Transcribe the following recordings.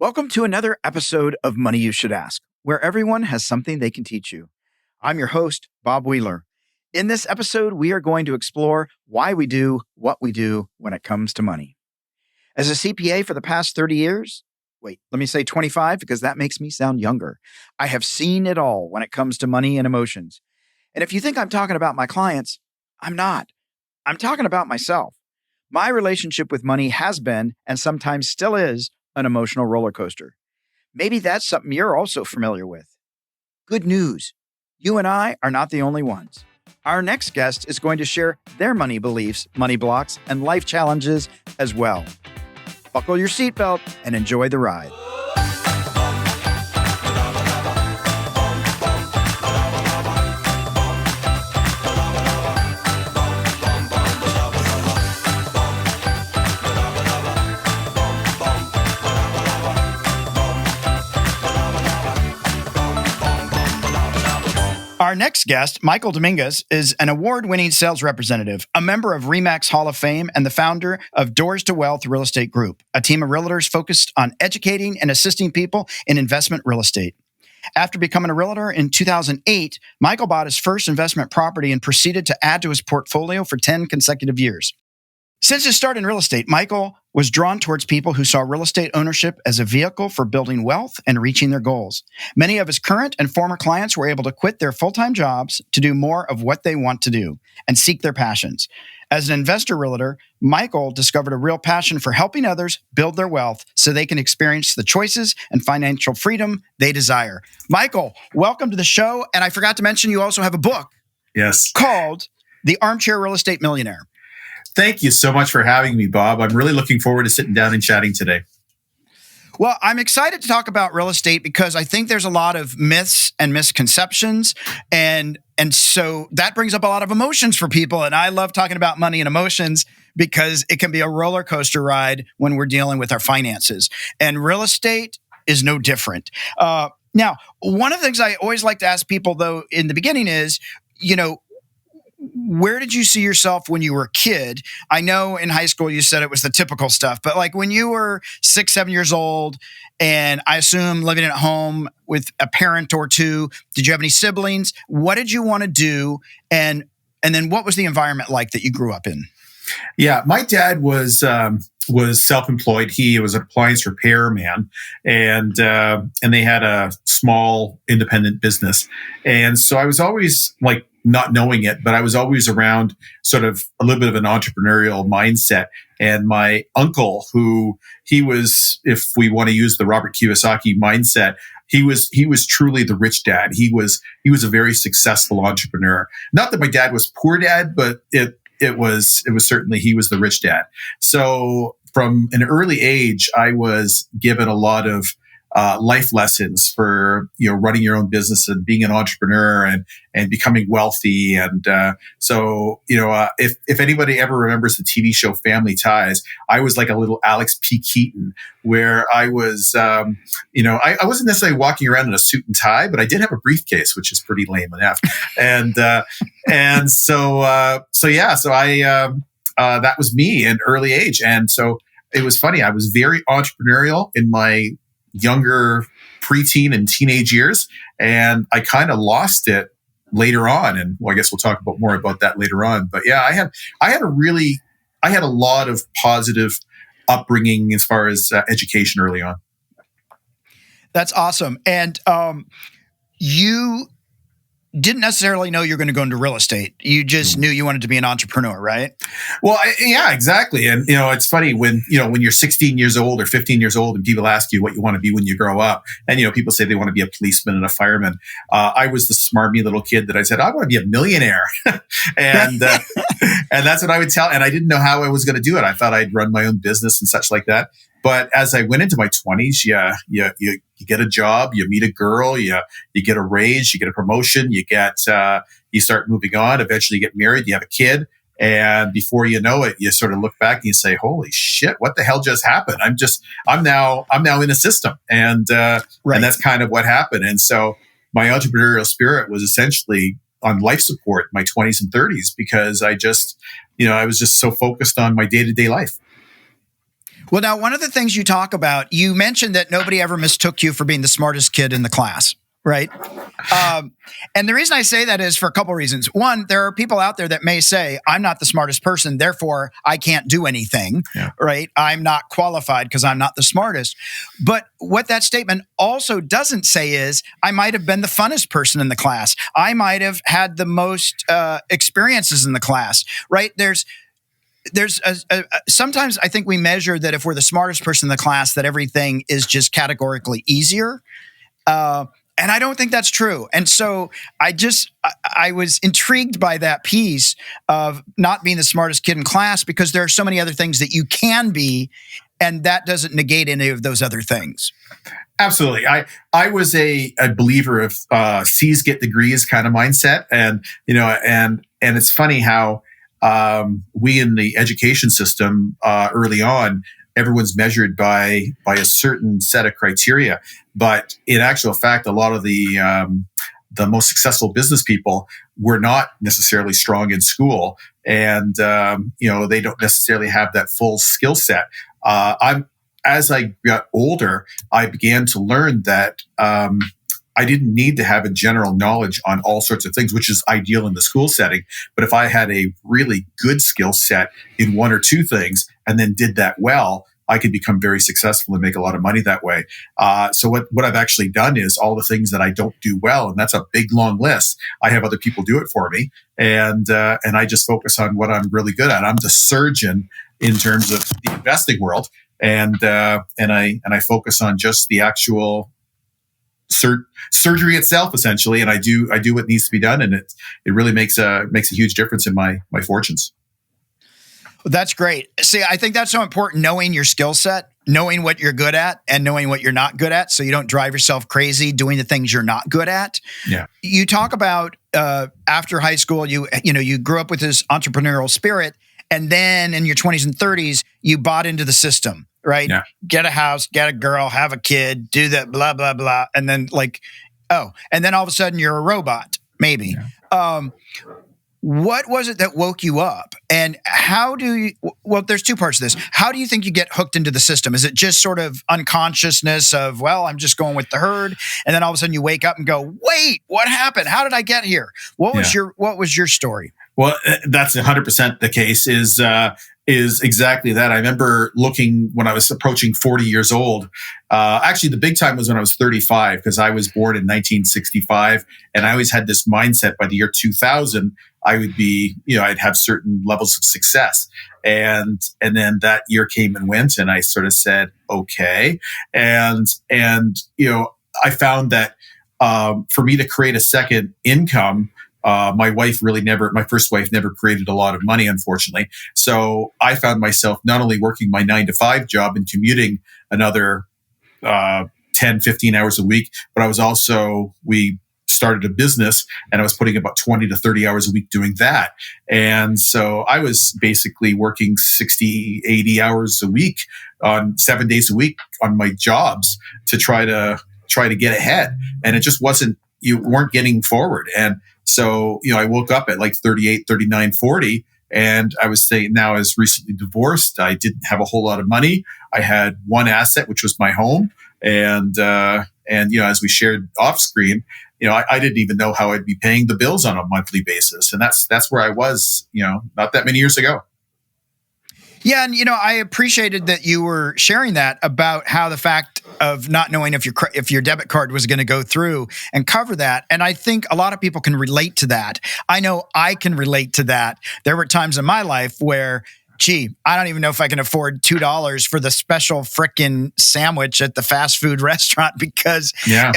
Welcome to another episode of Money You Should Ask, where everyone has something they can teach you. I'm your host, Bob Wheeler. In this episode, we are going to explore why we do what we do when it comes to money. As a CPA for the past 30 years, let me say 25 because that makes me sound younger. I have seen it all when it comes to money and emotions. And if you think I'm talking about my clients, I'm not. I'm talking about myself. My relationship with money has been, and sometimes still is, an emotional roller coaster. Maybe that's something you're also familiar with. Good news. You and I are not the only ones. Our next guest is going to share their money beliefs, money blocks, and life challenges as well. Buckle your seatbelt and enjoy the ride. Our next guest, Michael Dominguez, is an award-winning sales representative, a member of RE/MAX Hall of Fame, and the founder of Doors to Wealth Real Estate Group, a team of realtors focused on educating and assisting people in investment real estate. After becoming a realtor in 2008, Michael bought his first investment property and proceeded to add to his portfolio for 10 consecutive years. Since his start in real estate, Michael was drawn towards people who saw real estate ownership as a vehicle for building wealth and reaching their goals. Many of his current and former clients were able to quit their full-time jobs to do more of what they want to do and seek their passions. As an investor realtor, Michael discovered a real passion for helping others build their wealth so they can experience the choices and financial freedom they desire. Michael, welcome to the show. And I forgot to mention you also have a book. Yes. Called The Armchair Real Estate Millionaire. Thank you so much for having me, Bob. I'm really looking forward to sitting down and chatting today. Well, I'm excited to talk about real estate because I think there's a lot of myths and misconceptions. And so that brings up a lot of emotions for people. And I love talking about money and emotions because it can be a roller coaster ride when we're dealing with our finances. And real estate is no different. Now, one of the things I always like to ask people, though, in the beginning is, where did you see yourself when you were a kid? I know in high school you said it was the typical stuff, but like when you were 6, 7 years old, and I assume living at home with a parent or two, did you have any siblings? What did you want to do? And then what was the environment like that you grew up in? Yeah, my dad was self-employed. He was an appliance repairman, and they had a small independent business. And so I was always like not knowing it, but I was always around sort of a little bit of an entrepreneurial mindset. And my uncle, he was, if we want to use the Robert Kiyosaki mindset, he was truly the rich dad. He was a very successful entrepreneur. Not that my dad was poor dad, but it was certainly he was the rich dad. So from an early age, I was given a lot of life lessons for running your own business and being an entrepreneur and becoming wealthy. And if anybody ever remembers the TV show Family Ties, I was like a little Alex P. Keaton, where I was I wasn't necessarily walking around in a suit and tie, but I did have a briefcase, which is pretty lame enough. So that was me at an early age. And so it was funny. I was very entrepreneurial in my younger preteen and teenage years, and I kind of lost it later on. And I guess we'll talk more about that later on. But yeah, I had a lot of positive upbringing as far as education early on. That's awesome. And you didn't necessarily know you're going to go into real estate. You just knew you wanted to be an entrepreneur, right? Well, yeah, exactly. And, it's funny when you're 16 years old or 15 years old and people ask you what you want to be when you grow up. And, people say they want to be a policeman and a fireman. I was the smarmy little kid that I said, I want to be a millionaire. and that's what I would tell. And I didn't know how I was going to do it. I thought I'd run my own business and such like that. But as I went into my 20s, you get a job, you meet a girl, you get a raise, you get a promotion, you start moving on. Eventually, you get married, you have a kid, and before you know it, you sort of look back and you say, "Holy shit, what the hell just happened?" I'm now in a system, and that's kind of what happened. And so my entrepreneurial spirit was essentially on life support in my 20s and 30s because I was just so focused on my day-to-day life. Well, now, one of the things you talk about, you mentioned that nobody ever mistook you for being the smartest kid in the class, right? And the reason I say that is for a couple of reasons. One, there are people out there that may say, I'm not the smartest person, therefore I can't do anything, right? I'm not qualified because I'm not the smartest. But what that statement also doesn't say is, I might have been the funnest person in the class. I might have had the most experiences in the class, right? There's sometimes I think we measure that if we're the smartest person in the class, that everything is just categorically easier. And I don't think that's true. And so I was intrigued by that piece of not being the smartest kid in class, because there are so many other things that you can be, and that doesn't negate any of those other things. Absolutely. I was a believer of C's get degrees kind of mindset. And, and it's funny how we in the education system early on, everyone's measured by a certain set of criteria. But in actual fact, a lot of the most successful business people were not necessarily strong in school, and they don't necessarily have that full skill set. As I got older, I began to learn that I didn't need to have a general knowledge on all sorts of things, which is ideal in the school setting. But if I had a really good skill set in one or two things and then did that well, I could become very successful and make a lot of money that way. So what I've actually done is all the things that I don't do well, and that's a big, long list, I have other people do it for me. And I just focus on what I'm really good at. I'm the surgeon in terms of the investing world. And I focus on just the actual surgery itself, essentially, and I do what needs to be done, and it really makes a huge difference in my fortunes. Well, that's great. See, I think that's so important, knowing your skill set, knowing what you're good at, and knowing what you're not good at, so you don't drive yourself crazy doing the things you're not good at. Yeah. You talk about after high school, you grew up with this entrepreneurial spirit, and then in your 20s and 30s, you bought into the system. Right? Yeah. Get a house, get a girl, have a kid, do that, blah, blah, blah. And then and then all of a sudden you're a robot, maybe. Yeah. What was it that woke you up? And how do you, well, there's two parts to this. How do you think you get hooked into the system? Is it just sort of unconsciousness of, well, I'm just going with the herd? And then all of a sudden you wake up and go, wait, what happened? How did I get here? What was your story? Well, that's 100% the case is exactly that. I remember looking when I was approaching 40 years old. Actually, the big time was when I was 35, because I was born in 1965. And I always had this mindset by the year 2000, I would be, I'd have certain levels of success. And then that year came and went, and I sort of said, okay. And I found that for me to create a second income, my first wife never created a lot of money, unfortunately. So I found myself not only working my 9-to-5 job and commuting another 10, 15 hours a week, but we started a business, and I was putting about 20 to 30 hours a week doing that. And so I was basically working 60, 80 hours a week on 7 days a week on my jobs to try to get ahead. And it just you weren't getting forward. And so, I woke up at like 38, 39, 40, and I was saying, now I was recently divorced. I didn't have a whole lot of money. I had one asset, which was my home. And as we shared off screen, I didn't even know how I'd be paying the bills on a monthly basis. And that's where I was, not that many years ago. Yeah. And, I appreciated that you were sharing that about how the fact of not knowing if your debit card was going to go through and cover that. And I think a lot of people can relate to that. I know I can relate to that. There were times in my life where, I don't even know if I can afford $2 for the special frickin' sandwich at the fast food restaurant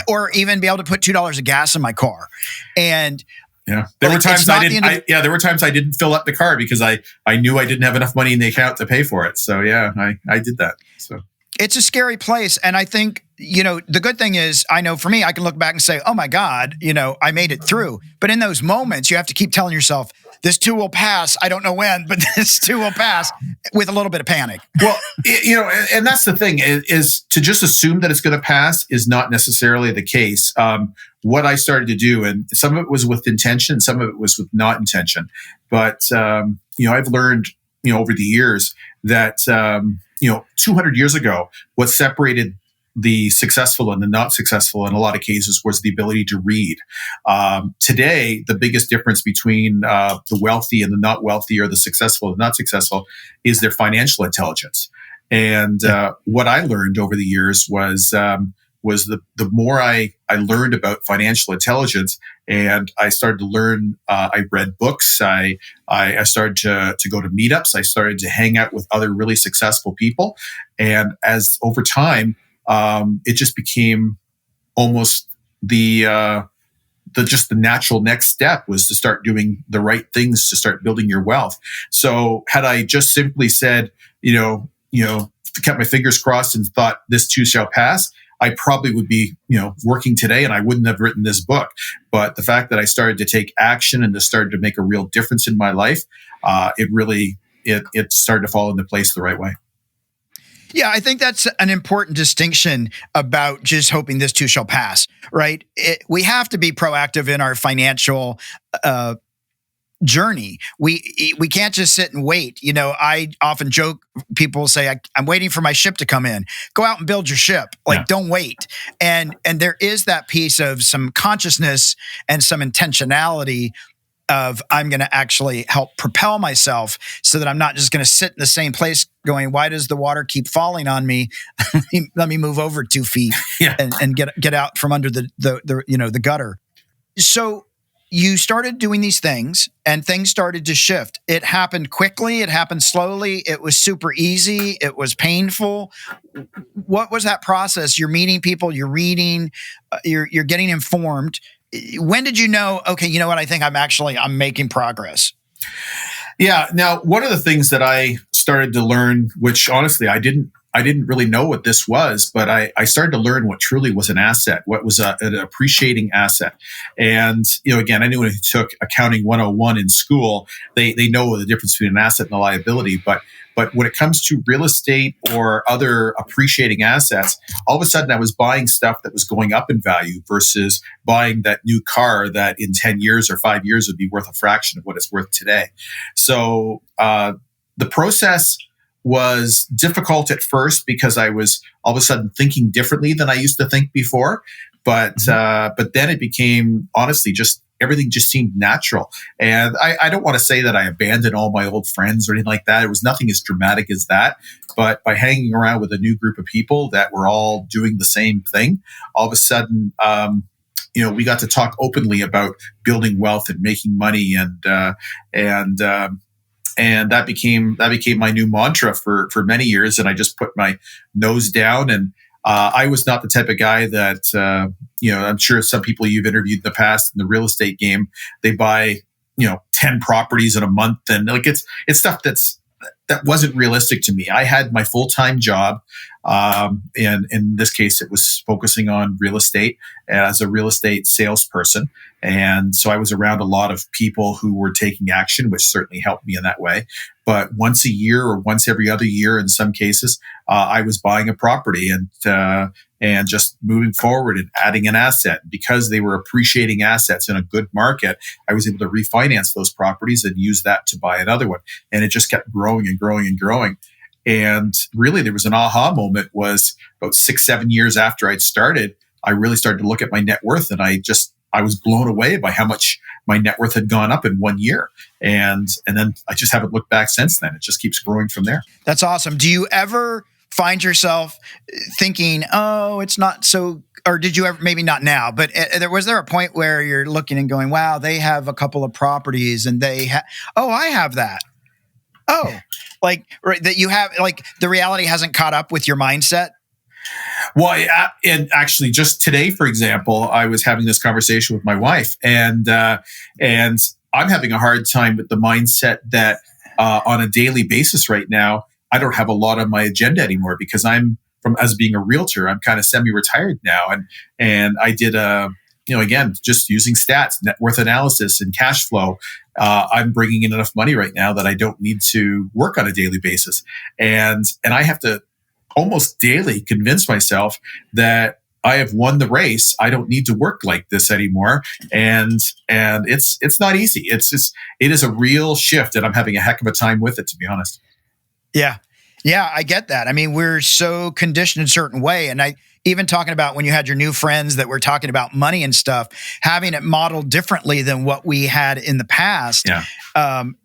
or even be able to put $2 of gas in my car. And there were times there were times I didn't fill up the car because I knew I didn't have enough money in the account to pay for it. So I did that. So it's a scary place. And I think, the good thing is, I know for me, I can look back and say, oh my God, I made it through. But in those moments, you have to keep telling yourself, this too will pass. I don't know when, but this too will pass, with a little bit of panic. Well, and that's the thing is to just assume that it's going to pass is not necessarily the case. What I started to do, and some of it was with intention, some of it was with not intention. But, I've learned, over the years that, 200 years ago, what separated the successful and the not successful in a lot of cases was the ability to read. Today, the biggest difference between the wealthy and the not wealthy, or the successful and not successful, is their financial intelligence. And what I learned over the years was the more I learned about financial intelligence, and I started to learn, I read books, I started to go to meetups, I started to hang out with other really successful people. And as over time, it just became almost the just the natural next step was to start doing the right things to start building your wealth. So had I just simply said, kept my fingers crossed and thought this too shall pass, I probably would be, working today, and I wouldn't have written this book. But the fact that I started to take action and started to make a real difference in my life, it started to fall into place the right way. Yeah, I think that's an important distinction about just hoping this too shall pass, right? We have to be proactive in our financial journey. We can't just sit and wait. I often joke, people say, I'm waiting for my ship to come in. Go out and build your ship. Don't wait. And there is that piece of some consciousness and some intentionality of, I'm going to actually help propel myself so that I'm not just going to sit in the same place going, why does the water keep falling on me? Let me move over 2 feet and get out from under the gutter. So you started doing these things, and things started to shift. It happened quickly. It happened slowly. It was super easy. It was painful. What was that process? You're meeting people, you're reading, you're getting informed. When did you know, okay, you know what? I think I'm making progress. Yeah. Now, one of the things that I started to learn, which honestly, I didn't really know what this was, but I started to learn what truly was an asset, what was an appreciating asset. And, again, anyone who took Accounting 101 in school, they know the difference between an asset and a liability. But when it comes to real estate or other appreciating assets, all of a sudden I was buying stuff that was going up in value versus buying that new car that in 10 years or 5 years would be worth a fraction of what it's worth today. So the process was difficult at first because I was all of a sudden thinking differently than I used to think before. But then it became, honestly, just everything just seemed natural. And I don't want to say that I abandoned all my old friends or anything like that. It was nothing as dramatic as that. But by hanging around with a new group of people that were all doing the same thing, all of a sudden, we got to talk openly about building wealth and making money, and that became my new mantra for many years. And I just put my nose down, and I was not the type of guy that, I'm sure some people you've interviewed in the past in the real estate game, they buy, 10 properties in a month. And it's stuff that wasn't realistic to me. I had my full-time job. And in this case, it was focusing on real estate as a real estate salesperson. And so I was around a lot of people who were taking action, which certainly helped me in that way. But once a year or once every other year, in some cases, I was buying a property and just moving forward and adding an asset. Because they were appreciating assets in a good market, I was able to refinance those properties and use that to buy another one. And it just kept growing and growing and growing. And really, there was an aha moment was about 6-7 years after I'd started, I really started to look at my net worth, and I was blown away by how much my net worth had gone up in 1 year. And then I just haven't looked back since then. It just keeps growing from there. That's awesome. Do you ever find yourself thinking, oh, it's not so, or did you ever, maybe not now, but was there a point where you're looking and going, wow, they have a couple of properties and I have that. Oh, right, that you have, the reality hasn't caught up with your mindset? Well, and actually, just today, for example, I was having this conversation with my wife, and I'm having a hard time with the mindset that on a daily basis right now, I don't have a lot on my agenda anymore because as being a realtor, I'm kind of semi-retired now, and I did again, just using stats, net worth analysis, and cash flow. I'm bringing in enough money right now that I don't need to work on a daily basis, and I have to almost daily convince myself that I have won the race. I don't need to work like this anymore. And it's not easy. It is a real shift, and I'm having a heck of a time with it, to be honest. Yeah. Yeah, I get that. I mean, we're so conditioned a certain way. And I even talking about when you had your new friends that were talking about money and stuff, having it modeled differently than what we had in the past. Yeah.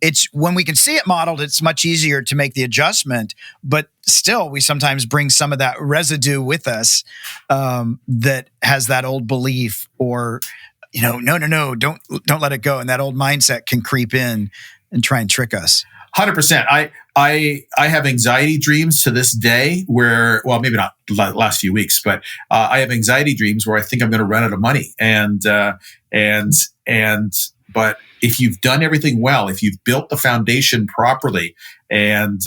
It's when we can see it modeled, it's much easier to make the adjustment. But still, we sometimes bring some of that residue with us that has that old belief, or no, don't let it go. And that old mindset can creep in and try and trick us. 100%. I have anxiety dreams to this day where, well, maybe not last few weeks, but I have anxiety dreams where I think I'm going to run out of money. But if you've done everything well, if you've built the foundation properly, and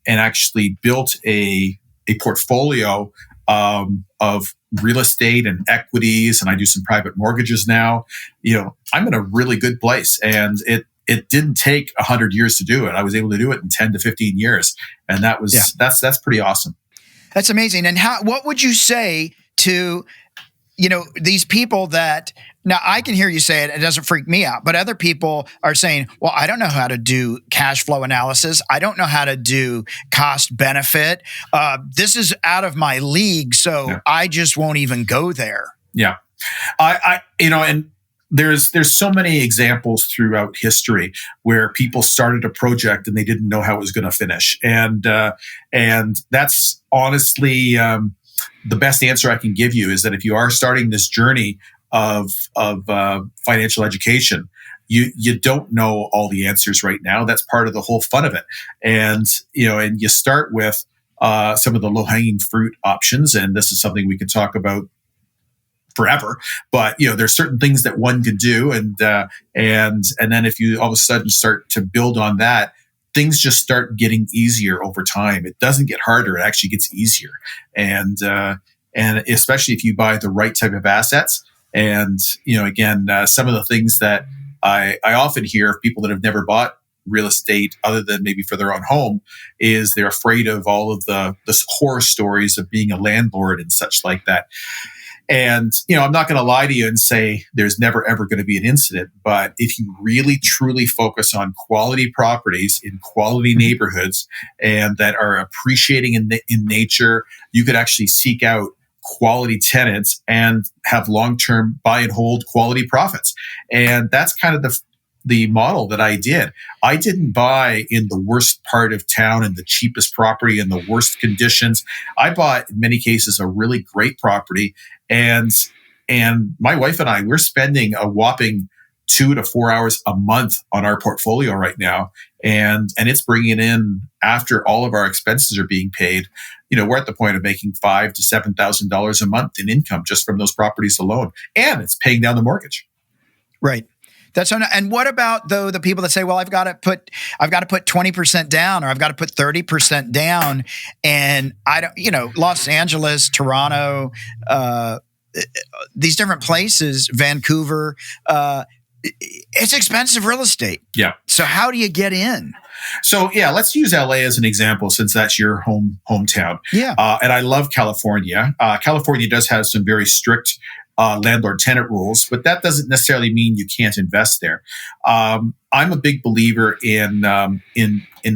actually built a portfolio of real estate and equities, and I do some private mortgages now, I'm in a really good place, and it didn't take 100 years to do it. I was able to do it in 10 to 15 years. And that's pretty awesome. That's amazing. And what would you say to, these people that, now I can hear you say it, it doesn't freak me out, but other people are saying, well, I don't know how to do cash flow analysis. I don't know how to do cost benefit. This is out of my league. So I just won't even go there. Yeah. And there's so many examples throughout history where people started a project and they didn't know how it was going to finish. And that's honestly, the best answer I can give you is that if you are starting this journey of financial education, you don't know all the answers right now. That's part of the whole fun of it. And you start with some of the low-hanging fruit options, and this is something we can talk about forever. But there's certain things that one can do, and then if you all of a sudden start to build on that, things just start getting easier over time. It doesn't get harder; it actually gets easier. And especially if you buy the right type of assets. And again, some of the things that I often hear of people that have never bought real estate, other than maybe for their own home, is they're afraid of all of the horror stories of being a landlord and such like that. And, I'm not going to lie to you and say there's never, ever going to be an incident. But if you really, truly focus on quality properties in quality neighborhoods and that are appreciating in nature, you could actually seek out quality tenants and have long-term buy and hold quality profits. And that's kind of the model that I did. I didn't buy in the worst part of town and the cheapest property in the worst conditions. I bought, in many cases, a really great property. And my wife and I, we're spending a whopping 2 to 4 hours a month on our portfolio right now. And it's bringing in, after all of our expenses are being paid, we're at the point of making $5,000 to $7,000 a month in income just from those properties alone. And it's paying down the mortgage. Right. And what about though the people that say, well, I've got to put 20% down, or I've got to put 30% down, and I don't, Los Angeles, Toronto, these different places, Vancouver, it's expensive real estate. Yeah. So how do you get in? So let's use LA as an example, since that's your hometown. Yeah. And I love California. California does have some very strict landlord-tenant rules, but that doesn't necessarily mean you can't invest there. I'm a big believer in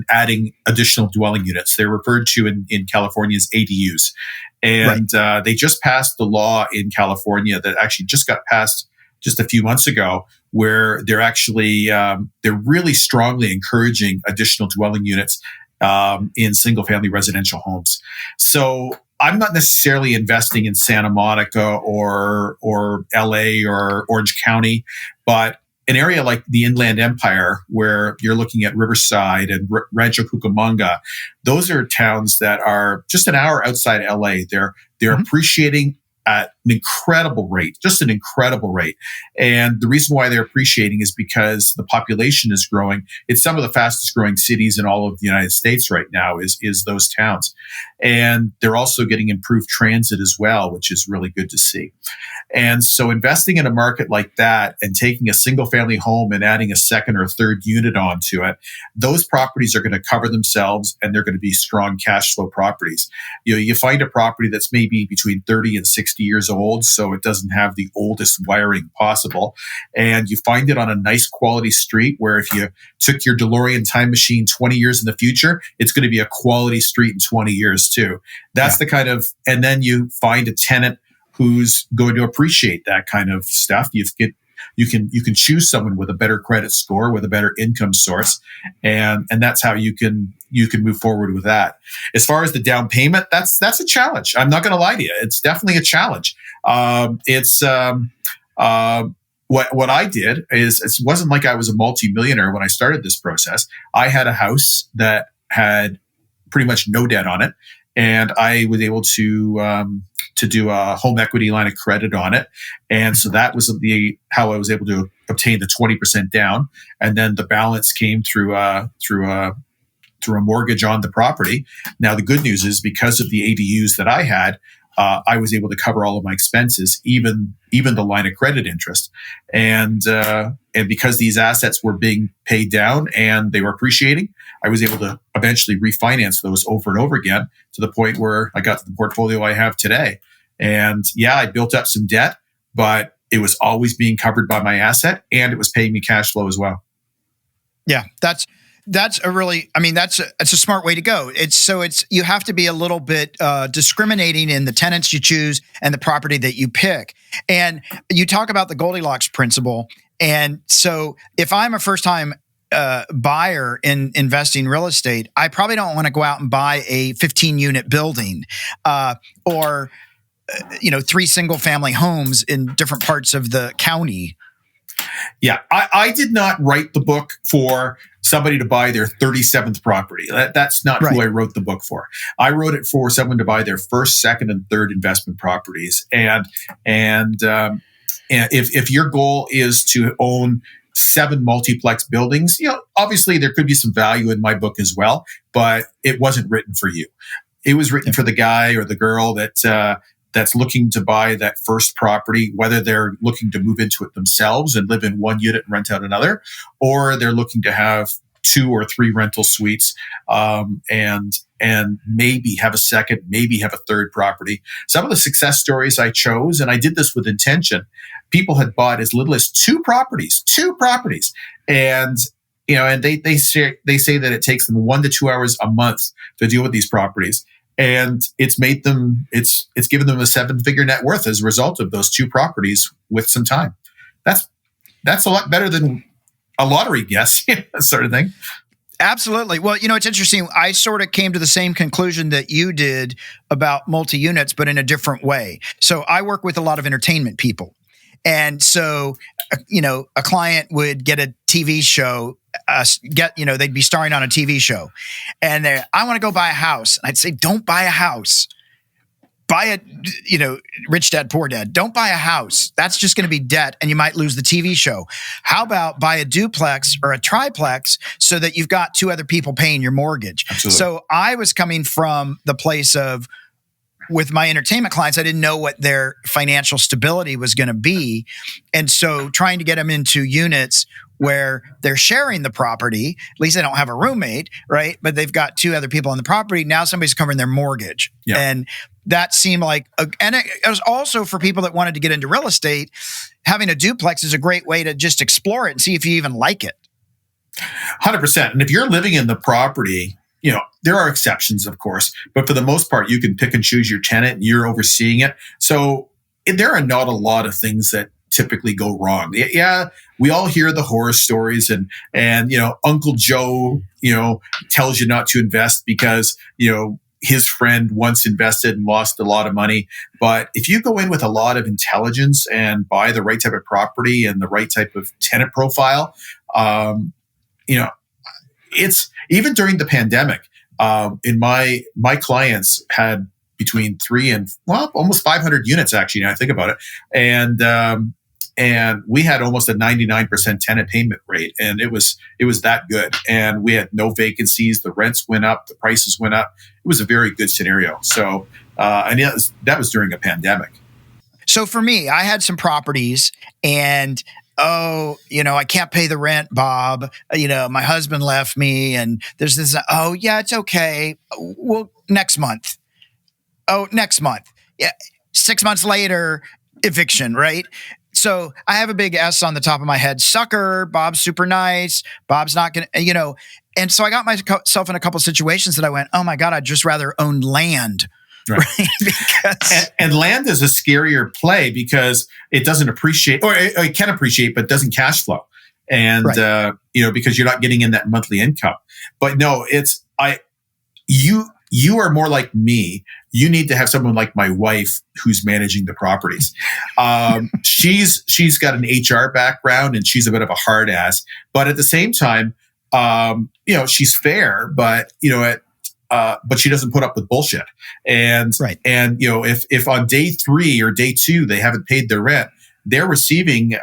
adding additional dwelling units. They're referred to in California as ADUs, and they just passed the law in California that actually just got passed just a few months ago, where they're actually they're really strongly encouraging additional dwelling units in single-family residential homes. So I'm not necessarily investing in Santa Monica or LA or Orange County, but an area like the Inland Empire, where you're looking at Riverside and Rancho Cucamonga, those are towns that are just an hour outside LA. They're appreciating at an incredible rate, just an incredible rate. And the reason why they're appreciating is because the population is growing. It's some of the fastest growing cities in all of the United States right now is those towns. And they're also getting improved transit as well, which is really good to see. And so investing in a market like that and taking a single family home and adding a second or third unit onto it, those properties are going to cover themselves, and they're going to be strong cash flow properties. You find a property that's maybe between 30 and 60 years old, so it doesn't have the oldest wiring possible. And you find it on a nice quality street where if you took your DeLorean time machine 20 years in the future, it's going to be a quality street in 20 years too. That's the kind of, and then you find a tenant who's going to appreciate that kind of stuff. You can choose someone with a better credit score, with a better income source, and that's how you can move forward with that. As far as the down payment, that's a challenge. I'm not going to lie to you; it's definitely a challenge. What I did is it wasn't like I was a multi-millionaire when I started this process. I had a house that had pretty much no debt on it, and I was able to do a home equity line of credit on it. And so that was how I was able to obtain the 20% down. And then the balance came through a mortgage on the property. Now, the good news is because of the ADUs that I had, I was able to cover all of my expenses, even the line of credit interest. And because these assets were being paid down and they were appreciating, I was able to eventually refinance those over and over again to the point where I got to the portfolio I have today. And yeah, I built up some debt, but it was always being covered by my asset and it was paying me cash flow as well. Yeah, that's a smart way to go. You have to be a little bit discriminating in the tenants you choose and the property that you pick. And you talk about the Goldilocks principle. And so if I'm a first time buyer in investing real estate, I probably don't want to go out and buy a 15 unit building or 3 single family homes in different parts of the county. Yeah, I did not write the book for somebody to buy their 37th property. That's not who I wrote the book for. I wrote it for someone to buy their first, second, and third investment properties. And if your goal is to own 7 multiplex buildings, obviously there could be some value in my book as well, but it wasn't written for you. It was written for the guy or the girl that's looking to buy that first property, whether they're looking to move into it themselves and live in one unit and rent out another, or they're looking to have 2 or 3 rental suites and maybe have a second, maybe have a third property. Some of the success stories I chose, and I did this with intention, people had bought as little as 2 properties, and and they say that it takes them 1 to 2 hours a month to deal with these properties. And it's given them a 7-figure net worth as a result of those 2 properties with some time. That's a lot better than a lottery guess, sort of thing. Absolutely. Well, it's interesting. I sort of came to the same conclusion that you did about multi-units, but in a different way. So I work with a lot of entertainment people. And so, a client would get a TV show, they'd be starring on a TV show and I want to go buy a house. And I'd say, don't buy a house. Buy Rich Dad, Poor Dad. Don't buy a house. That's just going to be debt and you might lose the TV show. How about buy a duplex or a triplex so that you've got 2 other people paying your mortgage? Absolutely. So I was coming from the place of, with my entertainment clients, I didn't know what their financial stability was going to be. And so trying to get them into units where they're sharing the property, at least they don't have a roommate, right? But they've got 2 other people on the property. Now somebody's covering their mortgage. Yeah. And that seemed like, and it was also for people that wanted to get into real estate, having a duplex is a great way to just explore it and see if you even like it. 100%. And if you're living in the property, there are exceptions, of course, but for the most part, you can pick and choose your tenant and you're overseeing it. So there are not a lot of things that typically go wrong. Yeah, we all hear the horror stories and Uncle Joe, tells you not to invest because, his friend once invested and lost a lot of money. But if you go in with a lot of intelligence and buy the right type of property and the right type of tenant profile, it's even during the pandemic, in my clients had between 3 and almost 500 units actually. Now I think about it, and we had almost a 99% tenant payment rate, and it was that good. And we had no vacancies. The rents went up, the prices went up. It was a very good scenario. So, and that was during a pandemic. So for me, I had some properties and I can't pay the rent, Bob. My husband left me and there's this, it's okay. Well, next month. Oh, next month. Yeah. 6 months later, eviction, right? So I have a big S on the top of my head. Sucker. Bob's super nice. Bob's not going to, and so I got myself in a couple situations that I went, oh my God, I'd just rather own land. Right. Because and land is a scarier play because it doesn't appreciate, or it can appreciate, but doesn't cash flow. And, because you're not getting in that monthly income. But no, you are more like me. You need to have someone like my wife who's managing the properties. She's got an HR background and she's a bit of a hard ass, but at the same time, she's fair, but she doesn't put up with bullshit. And if on day 3 or day 2 they haven't paid their rent, they're receiving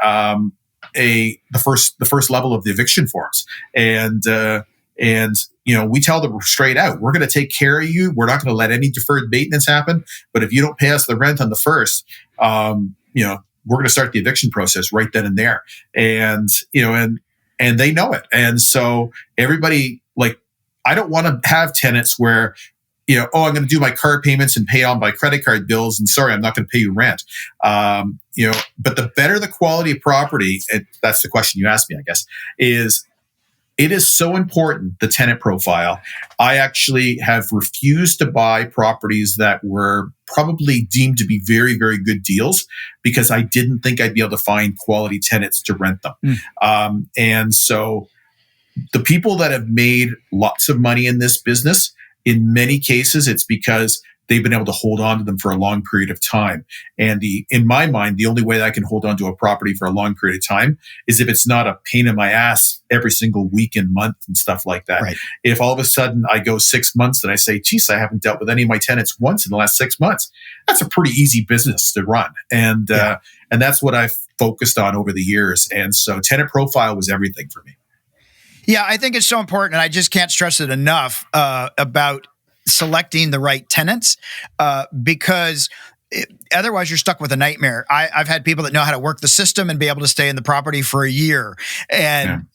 the first level of the eviction forms. And we tell them straight out, we're going to take care of you. We're not going to let any deferred maintenance happen. But if you don't pay us the rent on the first, we're going to start the eviction process right then and there. And they know it. And so everybody, I don't want to have tenants where, I'm going to do my car payments and pay on my credit card bills. And sorry, I'm not going to pay you rent. But the better the quality of property, and that's the question you asked me, I guess, it is so important, the tenant profile. I actually have refused to buy properties that were probably deemed to be very, very good deals because I didn't think I'd be able to find quality tenants to rent them. And so the people that have made lots of money in this business, in many cases, it's because they've been able to hold on to them for a long period of time. And in my mind, the only way that I can hold on to a property for a long period of time is if it's not a pain in my ass every single week and month and stuff like that. Right. If all of a sudden I go 6 months and I say, geez, I haven't dealt with any of my tenants once in the last 6 months, that's a pretty easy business to run. And that's what I've focused on over the years. And so tenant profile was everything for me. Yeah, I think it's so important. And I just can't stress it enough about selecting the right tenants because otherwise you're stuck with a nightmare. I've had people that know how to work the system and be able to stay in the property for a year, and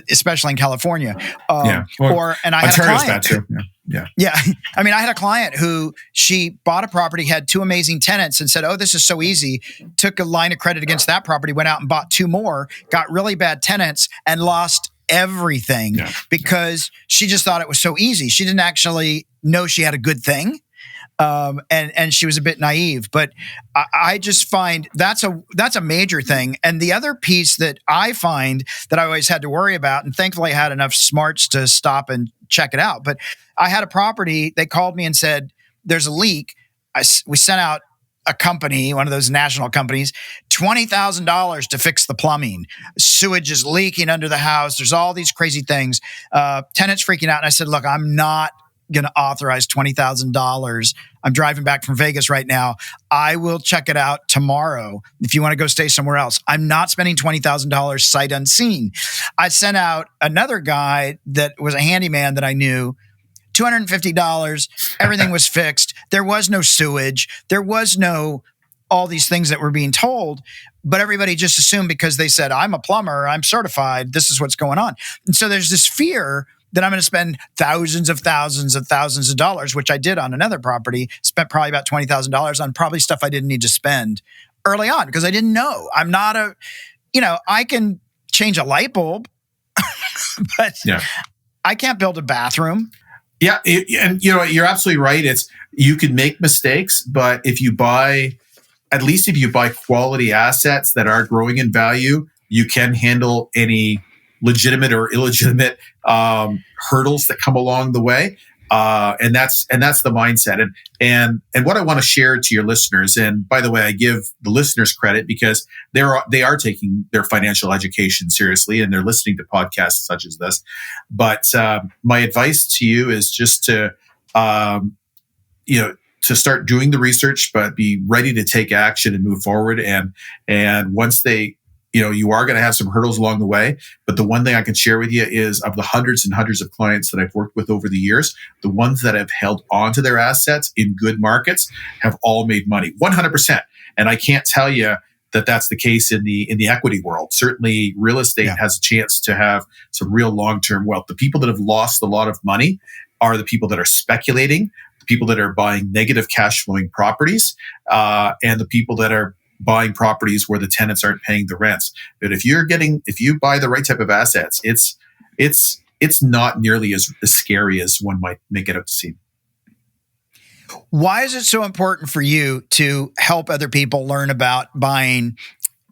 especially in California. I had a client too. Yeah. I mean, I had a client who she bought a property, had 2 amazing tenants and said, oh, this is so easy. Took a line of credit against that property, went out and bought 2 more, got really bad tenants and lost everything because she just thought it was so easy. She didn't actually know she had a good thing. And she was a bit naive, but I just find that's a major thing. And the other piece that I find that I always had to worry about, and thankfully I had enough smarts to stop and check it out. But I had a property, they called me and said, there's a leak. We sent out a company, one of those national companies, $20,000 to fix the plumbing. Sewage is leaking under the house. There's all these crazy things. Tenants freaking out. And I said, look, I'm not going to authorize $20,000. I'm driving back from Vegas right now. I will check it out tomorrow if you want to go stay somewhere else. I'm not spending $20,000 sight unseen. I sent out another guy that was a handyman that I knew, $250. Everything was fixed. There was no sewage. There was no all these things that were being told, but everybody just assumed because they said, I'm a plumber, I'm certified, this is what's going on. And so there's this fear that I'm going to spend thousands of dollars, which I did on another property, spent probably about $20,000 on probably stuff I didn't need to spend early on because I didn't know. I'm not I can change a light bulb, but I can't build a bathroom. Yeah. And you're absolutely right. You can make mistakes, but if you buy quality assets that are growing in value, you can handle any legitimate or illegitimate hurdles that come along the way. And that's the mindset. And what I want to share to your listeners, and by the way, I give the listeners credit because they are taking their financial education seriously and they're listening to podcasts such as this. But my advice to you is just to start doing the research, but be ready to take action and move forward. And once you are going to have some hurdles along the way. But the one thing I can share with you is of the hundreds and hundreds of clients that I've worked with over the years, the ones that have held on to their assets in good markets have all made money, 100%. And I can't tell you that that's the case in the equity world. Certainly real estate has a chance to have some real long-term wealth. The people that have lost a lot of money are the people that are speculating. people that are buying negative cash flowing properties, and the people that are buying properties where the tenants aren't paying the rents. But if you buy the right type of assets, it's not nearly as scary as one might make it out to seem. Why is it so important for you to help other people learn about buying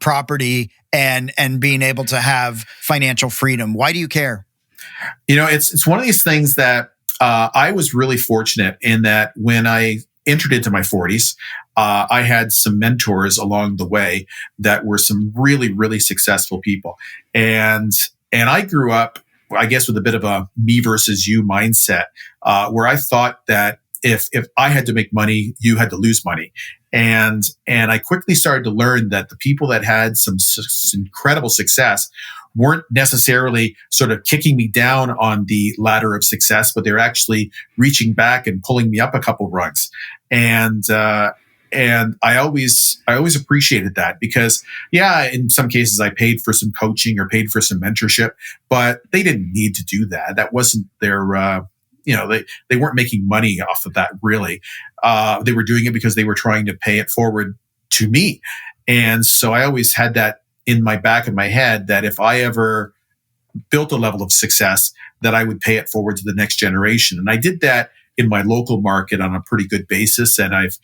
property and being able to have financial freedom? Why do you care? It's one of these things that I was really fortunate in that when I entered into my 40s, I had some mentors along the way that were some really, really successful people. And I grew up, I guess, with a bit of a me versus you mindset, where I thought that if I had to make money, you had to lose money. And I quickly started to learn that the people that had some incredible success weren't necessarily sort of kicking me down on the ladder of success, but they're actually reaching back and pulling me up a couple rungs. And I always appreciated that because, in some cases I paid for some coaching or paid for some mentorship, but they didn't need to do that. That wasn't their, they weren't making money off of that really. They were doing it because they were trying to pay it forward to me. And so I always had that in my back of my head that if I ever built a level of success, that I would pay it forward to the next generation. And I did that in my local market on a pretty good basis. And I've,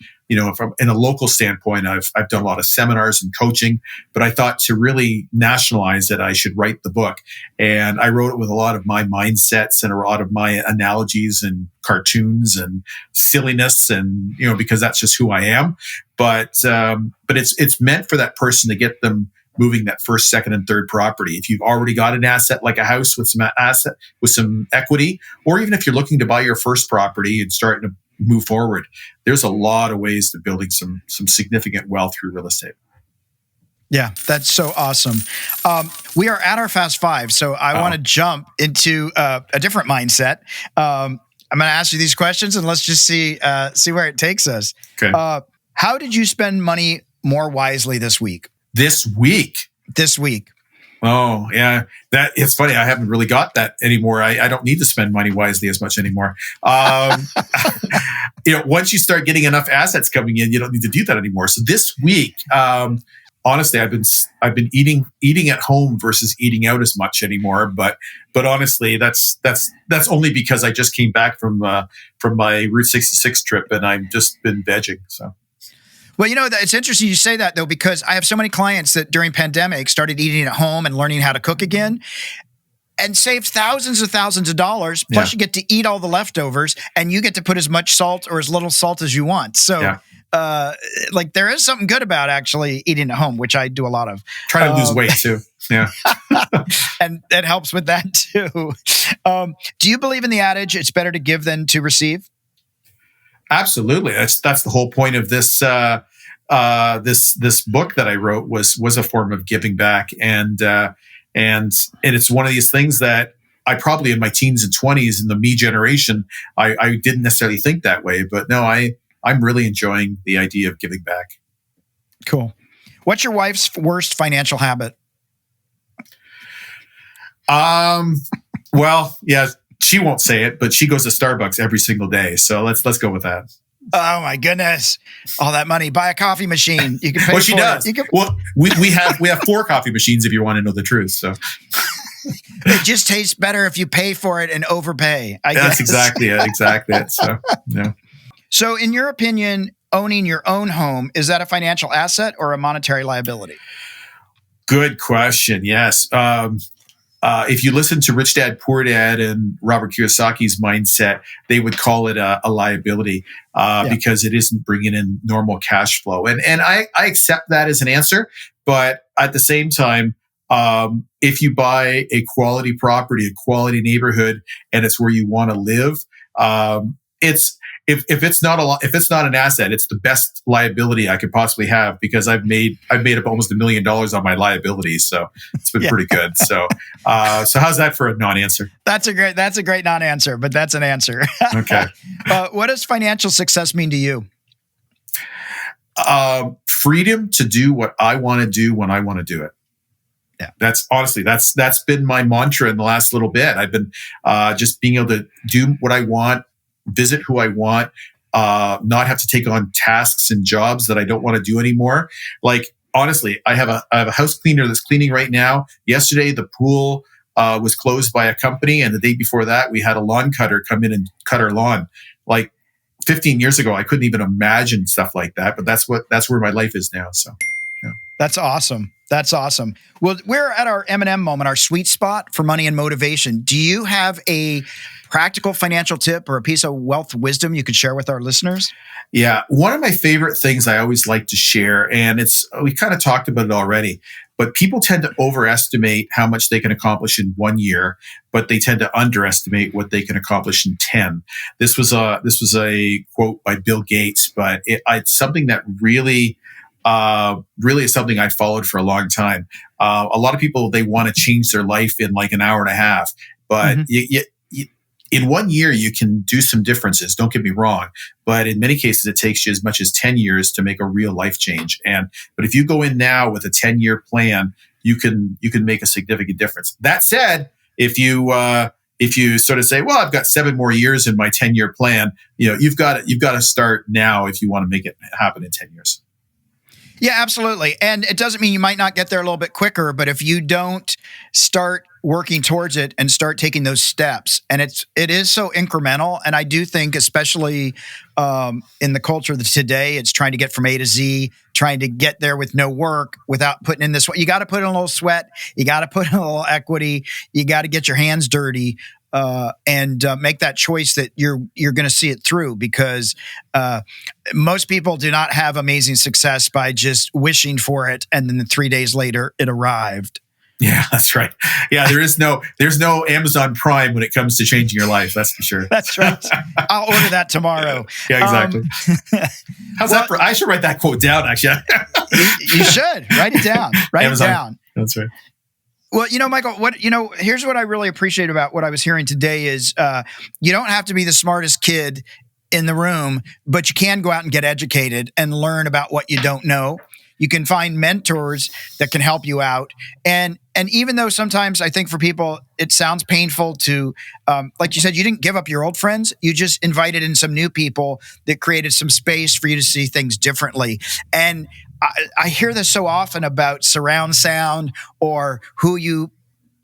from in a local standpoint, I've done a lot of seminars and coaching, but I thought to really nationalize it, I should write the book. And I wrote it with a lot of my mindsets and a lot of my analogies and cartoons and silliness and, because that's just who I am. But it's meant for that person to get them moving that first, second, and third property. If you've already got an asset like a house with some equity, or even if you're looking to buy your first property and starting to move forward, there's a lot of ways to building some significant wealth through real estate. Yeah, that's so awesome. We are at our Fast Five, so I want to jump into a different mindset. I'm going to ask you these questions, and let's just see where it takes us. Okay. How did you spend money more wisely this week? This week. Oh, yeah. It's funny. I haven't really got that anymore. I don't need to spend money wisely as much anymore. Once you start getting enough assets coming in, you don't need to do that anymore. So this week, honestly, I've been eating at home versus eating out as much anymore. But honestly, that's only because I just came back from my Route 66 trip and I've just been vegging. So. Well, it's interesting you say that, though, because I have so many clients that during pandemic started eating at home and learning how to cook again and saved thousands of dollars. Plus, you get to eat all the leftovers and you get to put as much salt or as little salt as you want. So, there is something good about actually eating at home, which I do a lot of. Try to lose weight, too. Yeah. And it helps with that, too. Do you believe in the adage, it's better to give than to receive? Absolutely. That's the whole point of this this book that I wrote was a form of giving back, and it's one of these things that I probably in my teens and 20s in the me generation I didn't necessarily think that way, but no, I'm really enjoying the idea of giving back. Cool. What's your wife's worst financial habit? Well, yeah. She won't say it, but she goes to Starbucks every single day. So let's go with that. Oh my goodness! All that money, buy a coffee machine. You can pay. Well, she does. Well, we have 4 coffee machines if you want to know the truth. So it just tastes better if you pay for it and overpay. I guess. That's exactly it. So yeah. So, in your opinion, owning your own home, is that a financial asset or a monetary liability? Good question. Yes. If you listen to Rich Dad, Poor Dad and Robert Kiyosaki's mindset, they would call it a liability because it isn't bringing in normal cash flow. And I accept that as an answer. But at the same time, if you buy a quality property, a quality neighborhood, and it's where you want to live, if it's not an asset, it's the best liability I could possibly have because I've made up almost $1 million on my liabilities, so it's been pretty good. So how's that for a non-answer? That's a great non-answer, but that's an answer. Okay. What does financial success mean to you? Freedom to do what I want to do when I want to do it. Yeah, that's been my mantra in the last little bit. I've been just being able to do what I want, visit who I want, not have to take on tasks and jobs that I don't want to do anymore. Like, honestly, I have a house cleaner that's cleaning right now. Yesterday, the pool was closed by a company, and the day before that, we had a lawn cutter come in and cut our lawn. Like 15 years ago, I couldn't even imagine stuff like that, but that's where my life is now. So, yeah. That's awesome. That's awesome. Well, we're at our M&M moment, our sweet spot for money and motivation. Do you have a practical financial tip or a piece of wealth wisdom you could share with our listeners? Yeah. One of my favorite things I always like to share, and we kind of talked about it already, but people tend to overestimate how much they can accomplish in 1 year, but they tend to underestimate what they can accomplish in 10. This was a quote by Bill Gates, but it's something that really is something I followed for a long time. A lot of people, they want to change their life in like an hour and a half, but in 1 year, you can do some differences. Don't get me wrong. But in many cases, it takes you as much as 10 years to make a real life change. But if you go in now with a 10-year plan, you can make a significant difference. That said, if you sort of say, well, I've got 7 more years in my 10-year plan, you've got to start now if you want to make it happen in 10 years. Yeah, absolutely. And it doesn't mean you might not get there a little bit quicker, but if you don't start working towards it and start taking those steps, and it is so incremental. And I do think, especially in the culture of today, it's trying to get from A to Z, trying to get there with no work without putting in this. You got to put in a little sweat. You got to put in a little equity. You got to get your hands dirty. And make that choice that you're going to see it through, because most people do not have amazing success by just wishing for it and then 3 days later it arrived. Yeah, that's right. Yeah, there's no Amazon Prime when it comes to changing your life. That's for sure. That's right. I'll order that tomorrow. Yeah, exactly. How's that? I should write that quote down. Actually, you should write it down. Write Amazon. It down. That's right. Well, Michael, here's what I really appreciate about what I was hearing today is you don't have to be the smartest kid in the room, but you can go out and get educated and learn about what you don't know. You can find mentors that can help you out. And even though sometimes I think for people, it sounds painful to, like you said, you didn't give up your old friends. You just invited in some new people that created some space for you to see things differently. And I hear this so often about surround sound or who you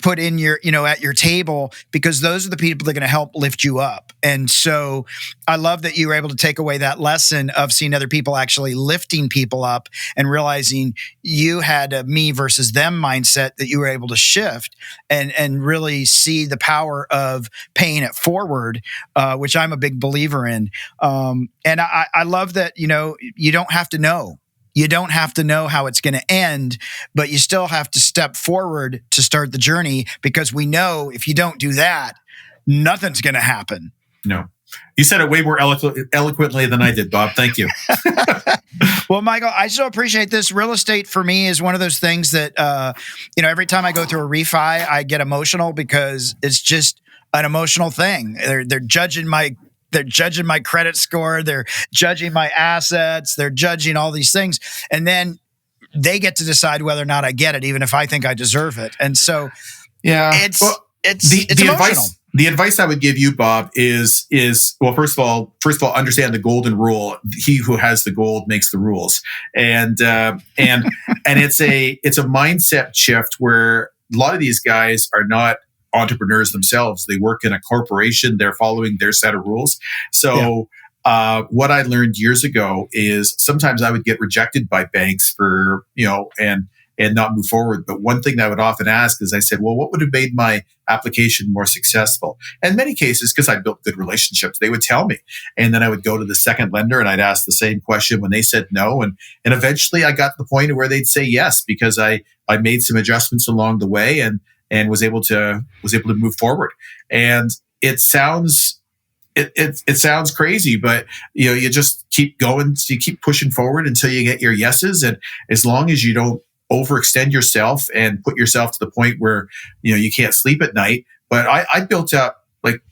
put in your, at your table, because those are the people that are going to help lift you up. And so I love that you were able to take away that lesson of seeing other people actually lifting people up and realizing you had a me versus them mindset that you were able to shift and really see the power of paying it forward, which I'm a big believer in. And I love that, you don't have to know. You don't have to know how it's going to end, but you still have to step forward to start the journey, because we know if you don't do that, nothing's going to happen. No. You said it way more eloquently than I did, Bob. Thank you. Well, Michael, I so appreciate this. Real estate for me is one of those things that, every time I go through a refi, I get emotional because it's just an emotional thing. They're judging my credit score. They're judging my assets. They're judging all these things. And then they get to decide whether or not I get it, even if I think I deserve it. And so it's emotional. The advice I would give you, Bob, is well, first of all, understand the golden rule: he who has the gold makes the rules. And it's a mindset shift where a lot of these guys are not entrepreneurs themselves. They work in a corporation. They're following their set of rules. So what I learned years ago is sometimes I would get rejected by banks for, and not move forward. But one thing that I would often ask is I said, well, what would have made my application more successful? And in many cases, because I built good relationships, they would tell me. And then I would go to the second lender and I'd ask the same question when they said no. And eventually I got to the point where they'd say yes, because I made some adjustments along the way and was able to move forward. And it sounds crazy, but you just keep going. So you keep pushing forward until you get your yeses. And as long as you don't overextend yourself and put yourself to the point where you can't sleep at night. But I built up, like,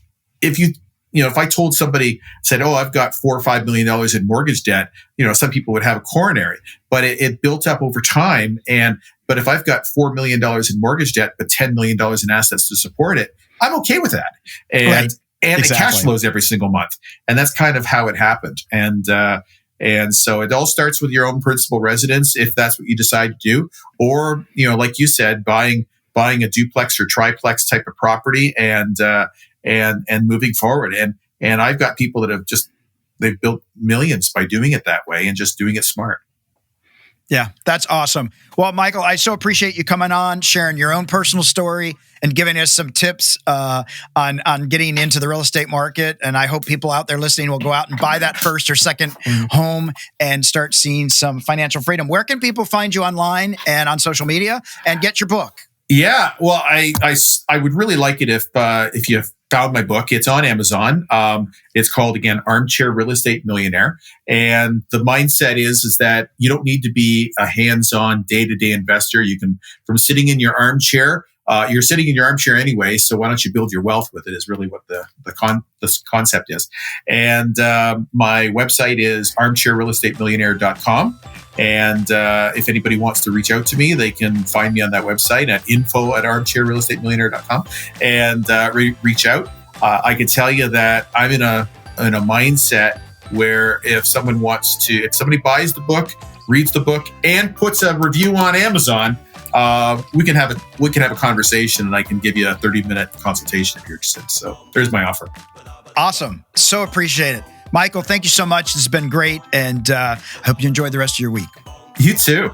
if I told somebody, said, oh, I've got $4 or $5 million in mortgage debt, some people would have a coronary, but it built up over time. But if I've got $4 million in mortgage debt, but $10 million in assets to support it, I'm okay with that. And and it cash Exactly. flows every single month. And that's kind of how it happened. And so it all starts with your own principal residence, if that's what you decide to do, or, like you said, buying a duplex or triplex type of property and moving forward. And I've got people that they've built millions by doing it that way and just doing it smart. Yeah, that's awesome. Well, Michael, I so appreciate you coming on, sharing your own personal story and giving us some tips on getting into the real estate market. And I hope people out there listening will go out and buy that first or second home and start seeing some financial freedom. Where can people find you online and on social media and get your book? Yeah, well, I would really like it if you found my book. It's on Amazon. It's called, again, Armchair Real Estate Millionaire. And the mindset is that you don't need to be a hands-on day-to-day investor. You can, from sitting in your armchair, you're sitting in your armchair anyway, so why don't you build your wealth with it is really what this concept is. And my website is armchairrealestatemillionaire.com. And if anybody wants to reach out to me, they can find me on that website at info@armchairrealestatemillionaire.com and reach out. I can tell you that I'm in a mindset where if somebody buys the book, reads the book, and puts a review on Amazon, we can have a conversation, and I can give you a 30-minute consultation if you're interested. So there's my offer. Awesome. So appreciate it. Michael, thank you so much. This has been great, and I hope you enjoy the rest of your week. You too.